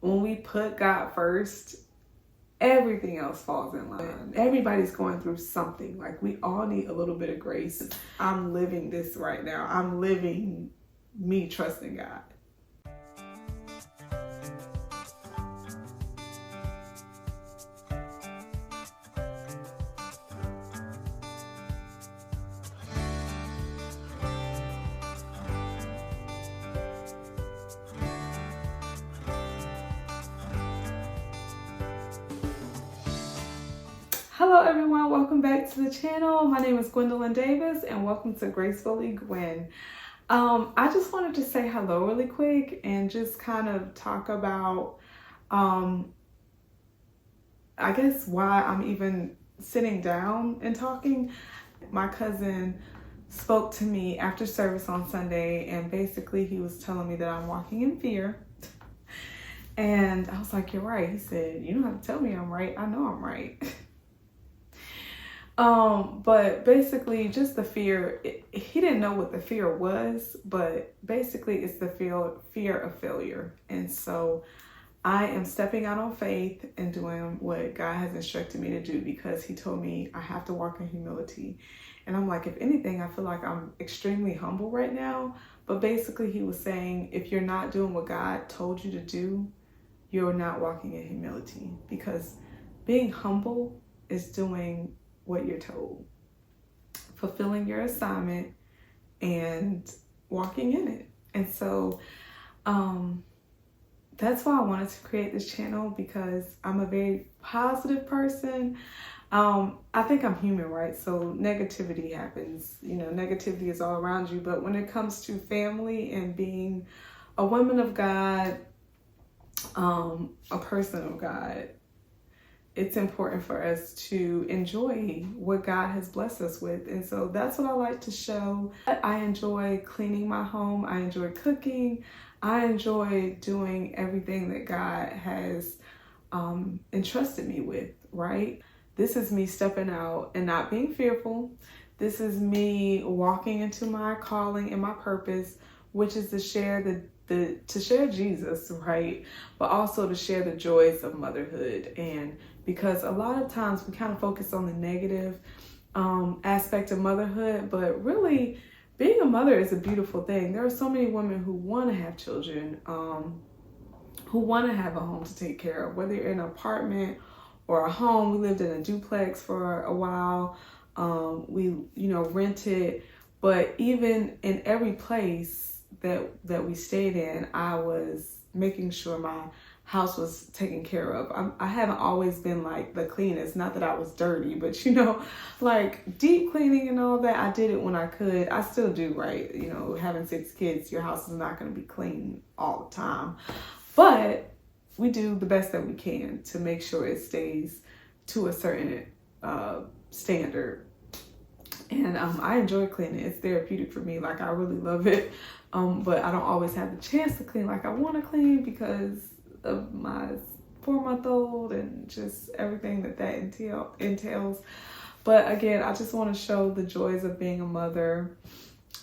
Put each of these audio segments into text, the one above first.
when we put God first, everything else falls in line. Everybody's going through something. Like, we all need a little bit of grace. I'm living this right now. I'm living me trusting God. Hello everyone, welcome back to the channel. My name is Gwendolyn Davis and welcome to Gracefully Gwen. I just wanted to say hello really quick and just kind of talk about, I guess why I'm even sitting down and talking. My cousin spoke to me after service on Sunday and basically he was telling me that I'm walking in fear. And I was like, you're right. He said, you don't have to tell me I'm right. I know I'm right. But basically just the fear, he didn't know what the fear was, but basically it's the fear of failure. And so I am stepping out on faith and doing what God has instructed me to do, because he told me I have to walk in humility. And I'm like, if anything, I feel like I'm extremely humble right now. But basically he was saying, if you're not doing what God told you to do, you're not walking in humility, because being humble is doing what you're told, fulfilling your assignment and walking in it. And so that's why I wanted to create this channel, because I'm a very positive person. I think I'm human, right? So negativity happens, you know, negativity is all around you. But when it comes to family and being a woman of God, a person of God, it's important for us to enjoy what God has blessed us with. And so that's what I like to show. I enjoy cleaning my home. I enjoy cooking. I enjoy doing everything that God has entrusted me with, right? This is me stepping out and not being fearful. This is me walking into my calling and my purpose, which is to share to share Jesus, right? But also to share the joys of motherhood. And because a lot of times we kind of focus on the negative aspect of motherhood, but really being a mother is a beautiful thing. There are so many women who want to have children, who want to have a home to take care of, whether you're in an apartment or a home. We lived in a duplex for a while. We, rented, but even in every place that we stayed in, I was making sure my house was taken care of. I haven't always been like the cleanest, not that I was dirty, but like deep cleaning and all that, I did it when I could. I still do, right? Having 6 kids, your house is not going to be clean all the time, but we do the best that we can to make sure it stays to a certain standard. And I enjoy cleaning. It's therapeutic for me. Like, I really love it. But I don't always have the chance to clean like I want to clean because of my 4-month-old and just everything that entails. But again, I just want to show the joys of being a mother,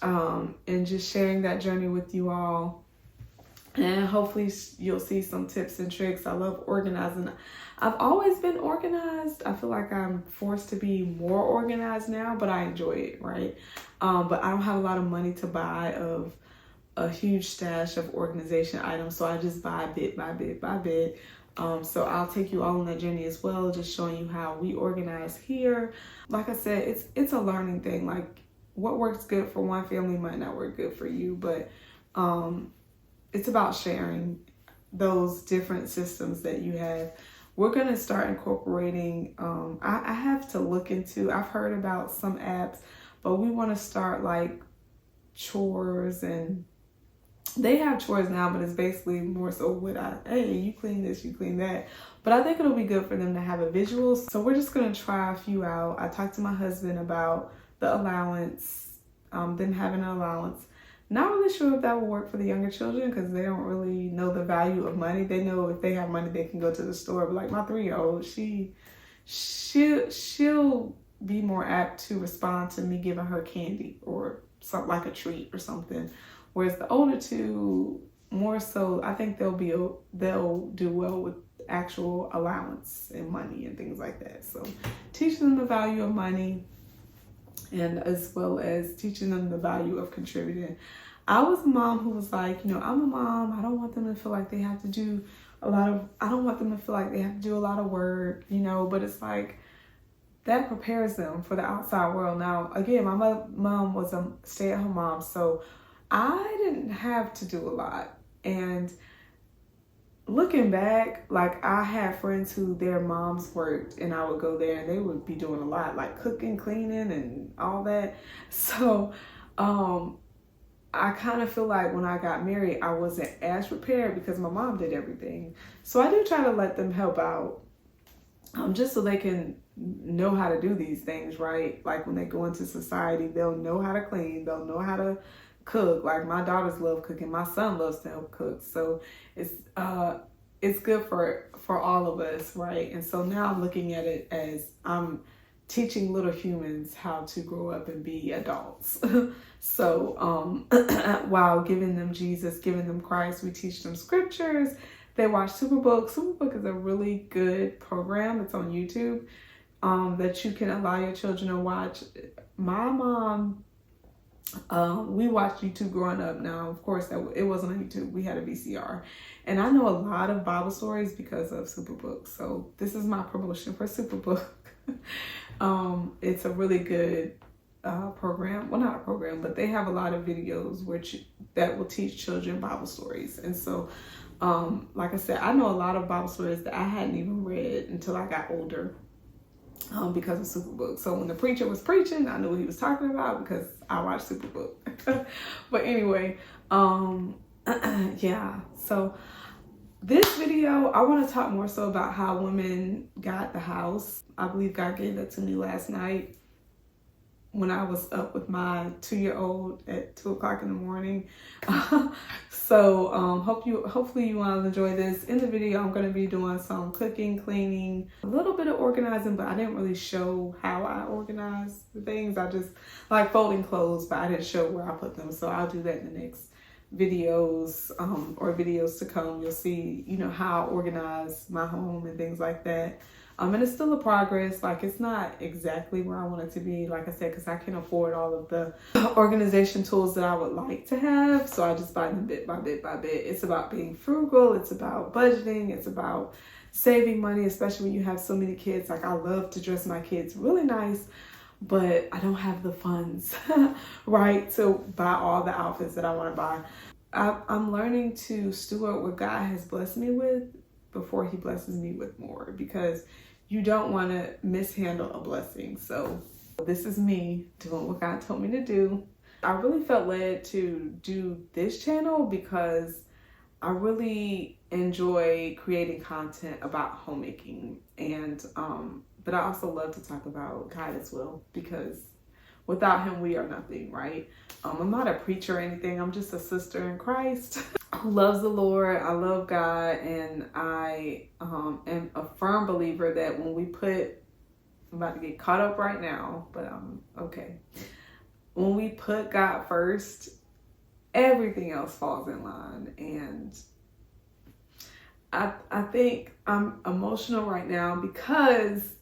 and just sharing that journey with you all. And hopefully you'll see some tips and tricks. I love organizing. I've always been organized. I feel like I'm forced to be more organized now, but I enjoy it, right? But I don't have a lot of money to buy of a huge stash of organization items, so I just buy bit by bit by bit. So I'll take you all on that journey as well, just showing you how we organize here. Like I said, it's a learning thing. Like, what works good for one family might not work good for you, but it's about sharing those different systems that you have. We're going to start incorporating, I have to look into, I've heard about some apps, but we want to start like chores, and they have chores now, but it's basically more so hey, you clean this, you clean that. But I think it'll be good for them to have a visual. So we're just going to try a few out. I talked to my husband about the allowance, them having an allowance. Not really sure if that will work for the younger children, because they don't really know the value of money. They know if they have money, they can go to the store. But like my 3-year-old, she'll be more apt to respond to me giving her candy or something like a treat or something. Whereas the older two, more so, I think they'll do well with actual allowance and money and things like that. So teaching them the value of money, and as well as teaching them the value of contributing. I was a mom who was like, I'm a mom. I don't want them to feel like they have to do I don't want them to feel like they have to do a lot of work, but it's like that prepares them for the outside world. Now, again, my mom was a stay-at-home mom, so I didn't have to do a lot. And looking back, like I had friends who their moms worked and I would go there and they would be doing a lot, like cooking, cleaning, and all that. So, I kind of feel like when I got married, I wasn't as prepared because my mom did everything. So I do try to let them help out, just so they can know how to do these things, right? Like when they go into society, they'll know how to clean, they'll know how to cook. Like my daughters love cooking, my son loves to help cook. So it's good for all of us, right? And so now I'm looking at it as I'm teaching little humans how to grow up and be adults. So while giving them Jesus, giving them Christ, we teach them scriptures. They watch Superbook. Superbook is a really good program. It's on YouTube that you can allow your children to watch. My mom, we watched YouTube growing up. Now, of course, it wasn't on YouTube. We had a VCR. And I know a lot of Bible stories because of Superbook. So this is my promotion for Superbook. It's a really good program. Well, not a program, but they have a lot of videos that will teach children Bible stories. And so, like I said, I know a lot of Bible stories that I hadn't even read until I got older because of Superbook. So when the preacher was preaching, I knew what he was talking about because I watched Superbook. But anyway, yeah. So this video, I want to talk more so about how women got the house. I believe God gave that to me last night when I was up with my 2-year-old at 2:00 in the morning. So hopefully you want to enjoy this. In the video, I'm going to be doing some cooking, cleaning, a little bit of organizing, but I didn't really show how I organize the things. I just like folding clothes, but I didn't show where I put them. So I'll do that in the next videos or videos to come. You'll see, how I organize my home and things like that. And it's still a progress. Like, it's not exactly where I want it to be, like I said, because I can't afford all of the organization tools that I would like to have. So I just buy them bit by bit by bit. It's about being frugal. It's about budgeting. It's about saving money, especially when you have so many kids. Like, I love to dress my kids really nice, but I don't have the funds, right, to buy all the outfits that I want to buy. I'm learning to steward what God has blessed me with before he blesses me with more, because you don't want to mishandle a blessing. So this is me doing what God told me to do. I really felt led to do this channel because I really enjoy creating content about homemaking, and but I also love to talk about God as well, because without him we are nothing, right? I'm not a preacher or anything. I'm just a sister in Christ who loves the Lord. I love God, and I am a firm believer that when we I'm about to get caught up right now, but I'm okay. When we put God first, everything else falls in line. And I think I'm emotional right now because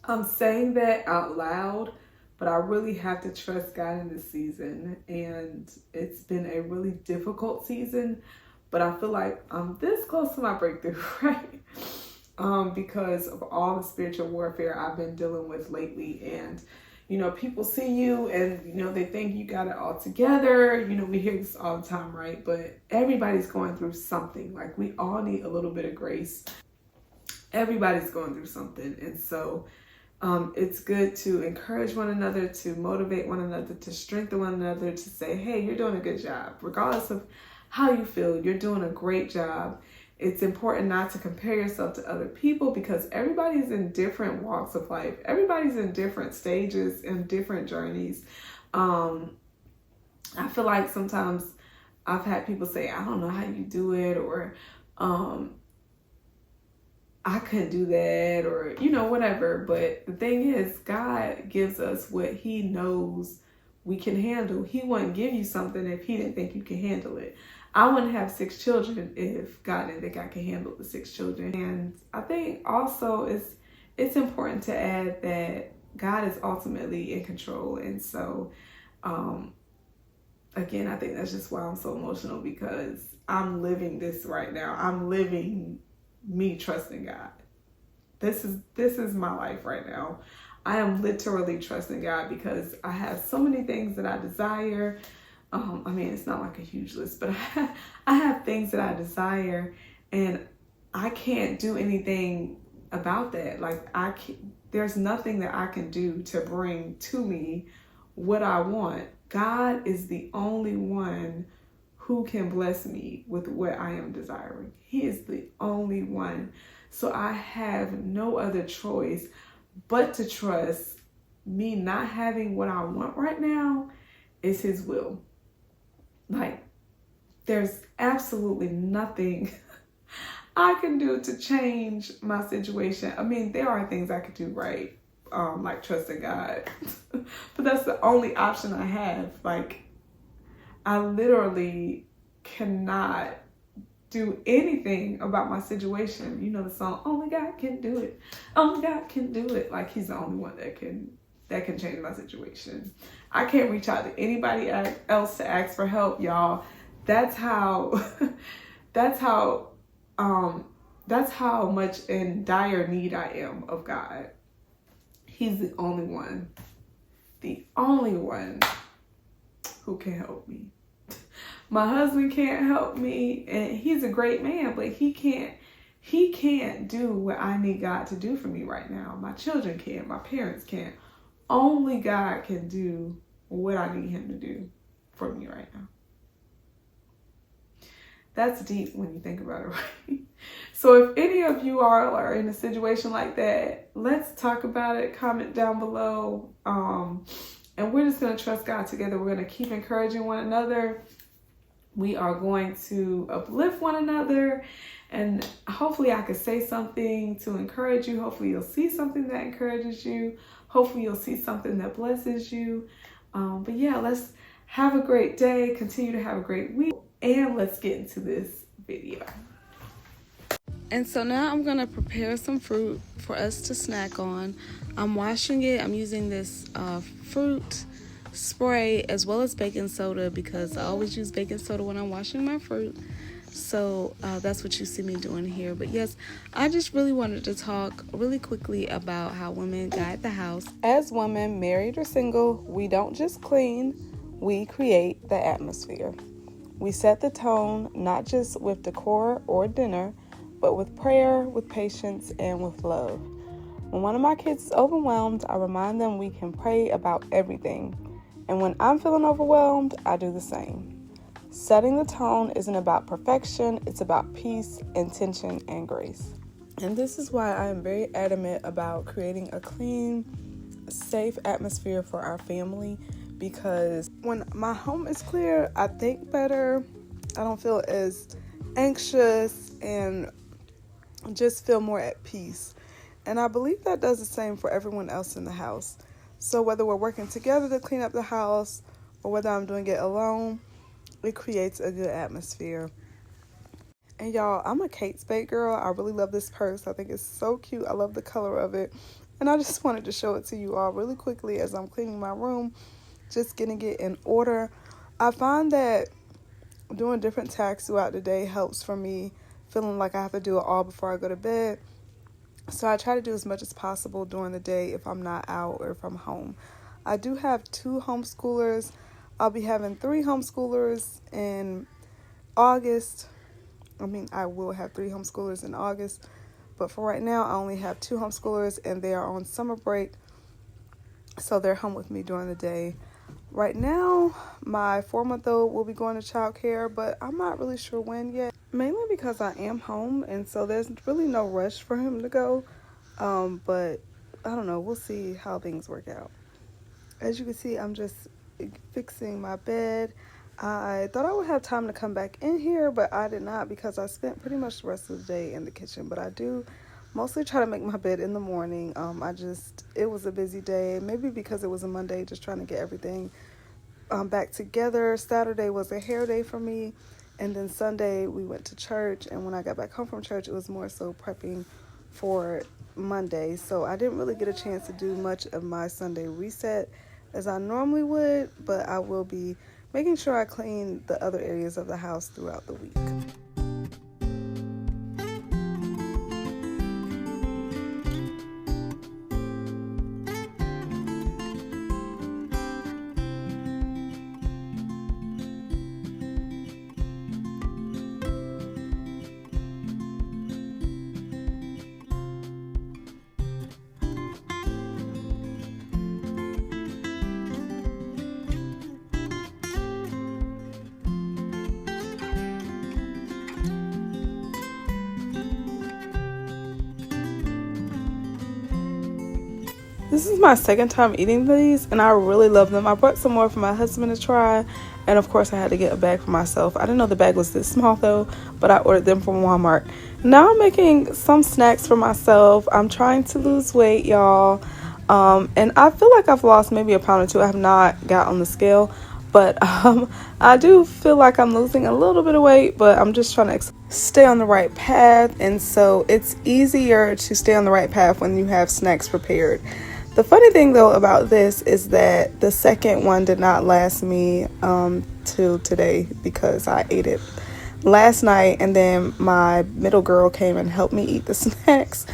I'm saying that out loud, but I really have to trust God in this season. And it's been a really difficult season, but I feel like I'm this close to my breakthrough, right? Because of all the spiritual warfare I've been dealing with lately. And, people see you and, they think you got it all together. We hear this all the time, right? But everybody's going through something. Like, we all need a little bit of grace. Everybody's going through something. And so it's good to encourage one another, to motivate one another, to strengthen one another, to say, hey, you're doing a good job. Regardless of how you feel, you're doing a great job. It's important not to compare yourself to other people, because everybody's in different walks of life. Everybody's in different stages and different journeys. I feel like sometimes I've had people say, I don't know how you do it, or I couldn't do that, or, whatever. But the thing is, God gives us what he knows we can handle. He wouldn't give you something if he didn't think you can handle it. I wouldn't have 6 children if God didn't think I could handle the 6 children. And I think also it's important to add that God is ultimately in control. And so, again, I think that's just why I'm so emotional, because I'm living this right now. I'm living me trusting God. This is my life right now. I am literally trusting God because I have so many things that I desire. I mean, it's not like a huge list, but I have things that I desire, and I can't do anything about that. Like, there's nothing that I can do to bring to me what I want. God is the only one who can bless me with what I am desiring. He is the only one. So I have no other choice but to trust me not having what I want right now is His will. Like, there's absolutely nothing I can do to change my situation. I mean, there are things I could do, right? Like trusting God. But that's the only option I have. Like, I literally cannot do anything about my situation. You know the song, Only God Can Do It. Only God Can Do It. Like, He's the only one that can change my situation. I can't reach out to anybody else to ask for help, y'all. That's how that's how much in dire need I am of God. He's the only one who can help me. My husband can't help me, and he's a great man, but he can't do what I need God to do for me right now. My children can't, my parents can't. Only God can do what I need Him to do for me right now. That's deep when you think about it, right? So if any of you are in a situation like that, let's talk about it. Comment down below. And we're just going to trust God together. We're going to keep encouraging one another. We are going to uplift one another. And hopefully I could say something to encourage you. Hopefully you'll see something that encourages you. Hopefully you'll see something that blesses you. But yeah, let's have a great day. Continue to have a great week. And let's get into this video. And so now I'm going to prepare some fruit for us to snack on. I'm washing it. I'm using this fruit spray as well as baking soda because I always use baking soda when I'm washing my fruit. So that's what you see me doing here. But yes, I just really wanted to talk really quickly about how women guide the house. As women, married or single, we don't just clean, we create the atmosphere. We set the tone, not just with decor or dinner, but with prayer, with patience, and with love. When one of my kids is overwhelmed, I remind them we can pray about everything. And when I'm feeling overwhelmed, I do the same. Setting the tone isn't about perfection, it's about peace, intention, and grace. And this is why I am very adamant about creating a clean, safe atmosphere for our family, because when my home is clear, I think better, I don't feel as anxious, and just feel more at peace. And I believe that does the same for everyone else in the house. So whether we're working together to clean up the house or whether I'm doing it alone, it creates a good atmosphere. And y'all, I'm a Kate Spade girl. I really love this purse. I think it's so cute. I love the color of it. And I just wanted to show it to you all really quickly as I'm cleaning my room, just getting it in order. I find that doing different tasks throughout the day helps for me, feeling like I have to do it all before I go to bed. So I try to do as much as possible during the day if I'm not out or if I'm home. I do have 2 homeschoolers. I'll be having 3 homeschoolers in August. I will have 3 homeschoolers in August. But for right now, I only have 2 homeschoolers, and they are on summer break. So they're home with me during the day. Right now, my 4-month-old will be going to childcare, but I'm not really sure when yet. Mainly because I am home, and so there's really no rush for him to go. But I don't know. We'll see how things work out. As you can see, I'm just fixing my bed. I thought I would have time to come back in here, but I did not because I spent pretty much the rest of the day in the kitchen. But I do mostly try to make my bed in the morning. It was a busy day, maybe because it was a Monday, just trying to get everything back together. Saturday was a hair day for me, And then Sunday we went to church, and when I got back home from church, it was more so prepping for Monday. So I didn't really get a chance to do much of my Sunday reset as I normally would, but I will be making sure I clean the other areas of the house throughout the week. This is my second time eating these, and I really love them. I brought some more for my husband to try, and of course I had to get a bag for myself. I didn't know the bag was this small though, but I ordered them from Walmart. Now I'm making some snacks for myself. I'm trying to lose weight, y'all, and I feel like I've lost maybe a pound or two. I have not got on the scale, but I do feel like I'm losing a little bit of weight, but I'm just trying to stay on the right path. And so it's easier to stay on the right path when you have snacks prepared. The funny thing though about this is that the second one did not last me till today, because I ate it last night, and then my middle girl came and helped me eat the snacks.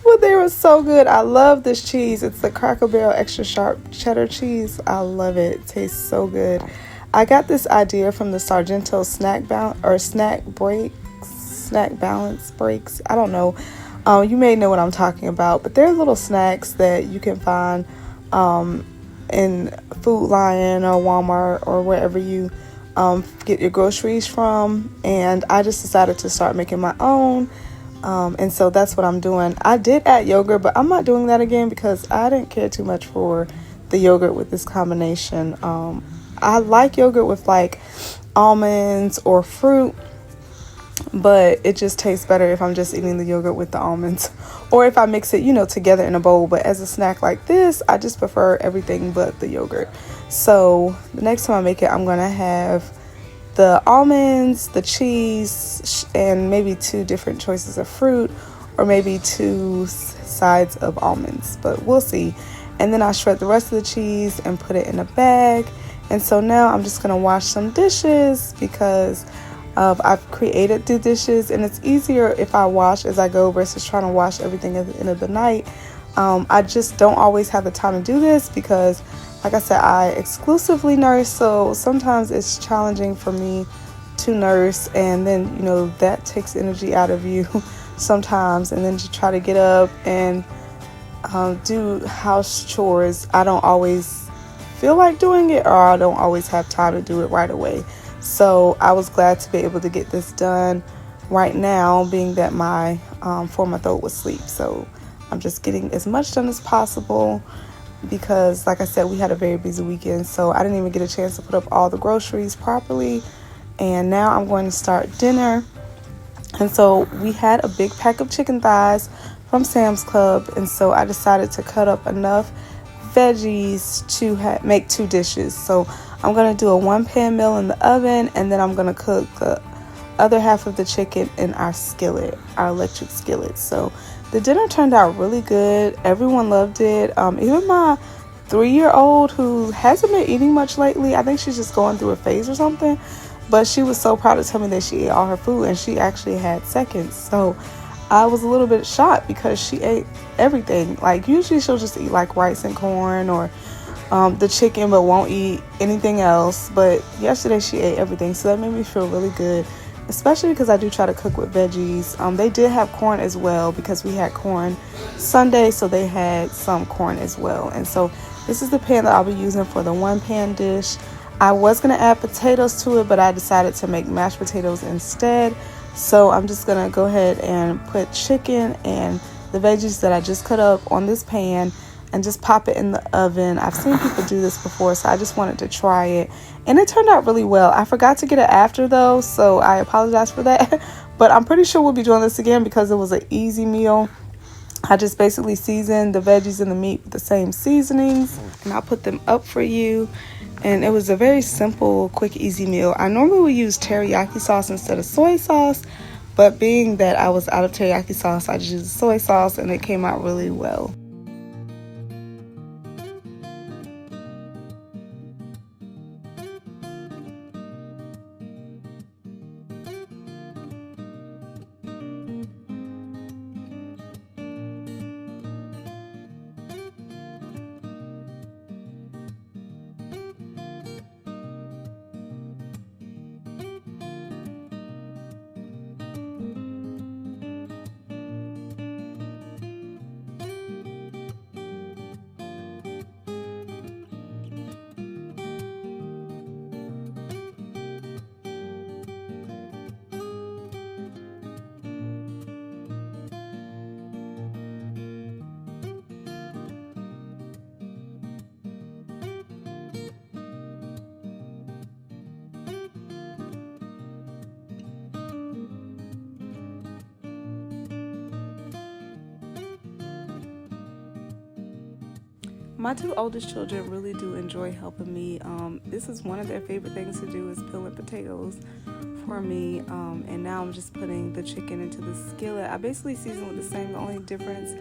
But they were so good. I love this cheese. It's the Cracker Barrel extra sharp cheddar cheese. I love it. It tastes so good. I got this idea from the Sargento snack balance breaks. I don't know. You may know what I'm talking about, but they're little snacks that you can find in Food Lion or Walmart or wherever you get your groceries from. And I just decided to start making my own. And so that's what I'm doing. I did add yogurt, but I'm not doing that again because I didn't care too much for the yogurt with this combination. I like yogurt with like almonds or fruit, but it just tastes better if I'm just eating the yogurt with the almonds, or if I mix it, together in a bowl. But as a snack like this, I just prefer everything but the yogurt. So the next time I make it, I'm going to have the almonds, the cheese, and maybe 2 different choices of fruit, or maybe 2 sides of almonds, but we'll see. And then I shred the rest of the cheese and put it in a bag. And so now I'm just going to wash some dishes, because I've created the dishes, and it's easier if I wash as I go versus trying to wash everything at the end of the night. I just don't always have the time to do this because, like I said, I exclusively nurse, so sometimes it's challenging for me to nurse, and then that takes energy out of you sometimes, and then to try to get up and do house chores, I don't always feel like doing it, or I don't always have time to do it right away. So I was glad to be able to get this done right now, being that my 4-month-old was asleep. So I'm just getting as much done as possible because, like I said, we had a very busy weekend. So I didn't even get a chance to put up all the groceries properly. And now I'm going to start dinner. And so we had a big pack of chicken thighs from Sam's Club. And so I decided to cut up enough veggies to make 2 dishes. So I'm going to do a 1-pan meal in the oven, and then I'm going to cook the other half of the chicken in our skillet, our electric skillet. So the dinner turned out really good. Everyone loved it. Even my 3-year-old, who hasn't been eating much lately, I think she's just going through a phase or something, but she was so proud to tell me that she ate all her food, and she actually had seconds. So I was a little bit shocked because she ate everything. Like usually she'll just eat like rice and corn or the chicken, but won't eat anything else. But yesterday she ate everything, so that made me feel really good, especially because I do try to cook with veggies. They did have corn as well because we had corn Sunday, so they had some corn as well. And so this is the pan that I'll be using for the 1-pan dish. I was going to add potatoes to it, but I decided to make mashed potatoes instead. So I'm just going to go ahead and put chicken and the veggies that I just cut up on this pan and just pop it in the oven. I've seen people do this before, so I just wanted to try it. And it turned out really well. I forgot to get it after though, so I apologize for that. But I'm pretty sure we'll be doing this again because it was an easy meal. I just basically seasoned the veggies and the meat with the same seasonings, and I'll put them up for you. And it was a very simple, quick, easy meal. I normally would use teriyaki sauce instead of soy sauce, but being that I was out of teriyaki sauce, I just used soy sauce and it came out really well. My two oldest children really do enjoy helping me. This is one of their favorite things to do is peeling potatoes for me. And now I'm just putting the chicken into the skillet. I basically season with the same. The only difference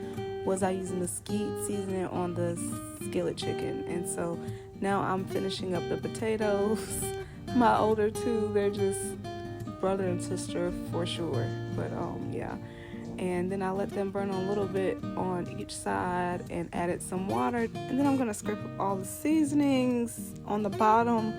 was I using the skeet seasoning on the skillet chicken. And so now I'm finishing up the potatoes. My older two, they're just brother and sister for sure. But yeah. And then I let them burn a little bit on each side and added some water. And then I'm going to scrape up all the seasonings on the bottom,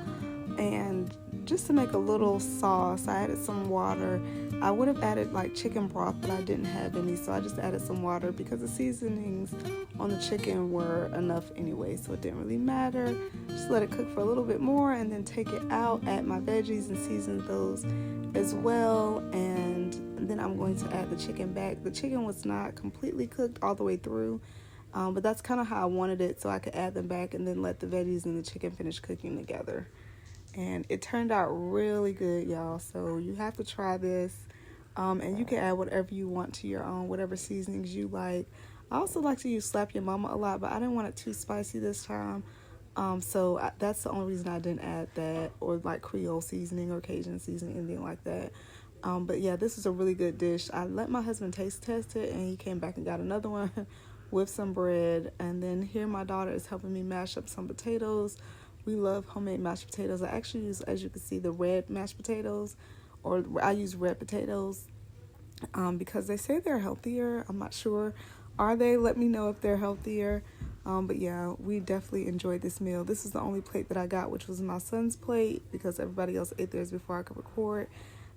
and just to make a little sauce, I added some water. I would have added like chicken broth, but I didn't have any, so I just added some water because the seasonings on the chicken were enough anyway, so it didn't really matter. Just let it cook for a little bit more and then take it out, add my veggies and season those as well. And then I'm going to add the chicken back. The chicken was not completely cooked all the way through, but that's kind of how I wanted it, so I could add them back and then let the veggies and the chicken finish cooking together. And it turned out really good, y'all. So you have to try this. And you can add whatever you want to your own, whatever seasonings you like. I also like to use Slap Your Mama a lot, but I didn't want it too spicy this time. So that's the only reason I didn't add that, or like Creole seasoning or Cajun seasoning, anything like that. But yeah, this is a really good dish. I let my husband taste test it, and he came back and got another one with some bread. And then here my daughter is helping me mash up some potatoes. We love homemade mashed potatoes. I actually use, as you can see, the red mashed potatoes, or I use red potatoes because they say they're healthier. I'm not sure. Are they? Let me know if they're healthier. But yeah, we definitely enjoyed this meal. This is the only plate that I got, which was my son's plate, because everybody else ate theirs before I could record.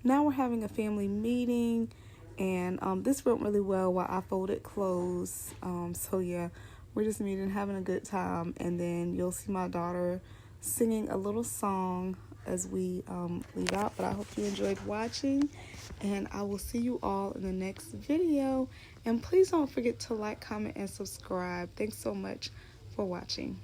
Now we're having a family meeting, and this went really well while I folded clothes. So yeah, we're just meeting, having a good time, and then you'll see my daughter singing a little song as we leave out. But I hope you enjoyed watching, and I will see you all in the next video. And please don't forget to like, comment, and subscribe. Thanks so much for watching.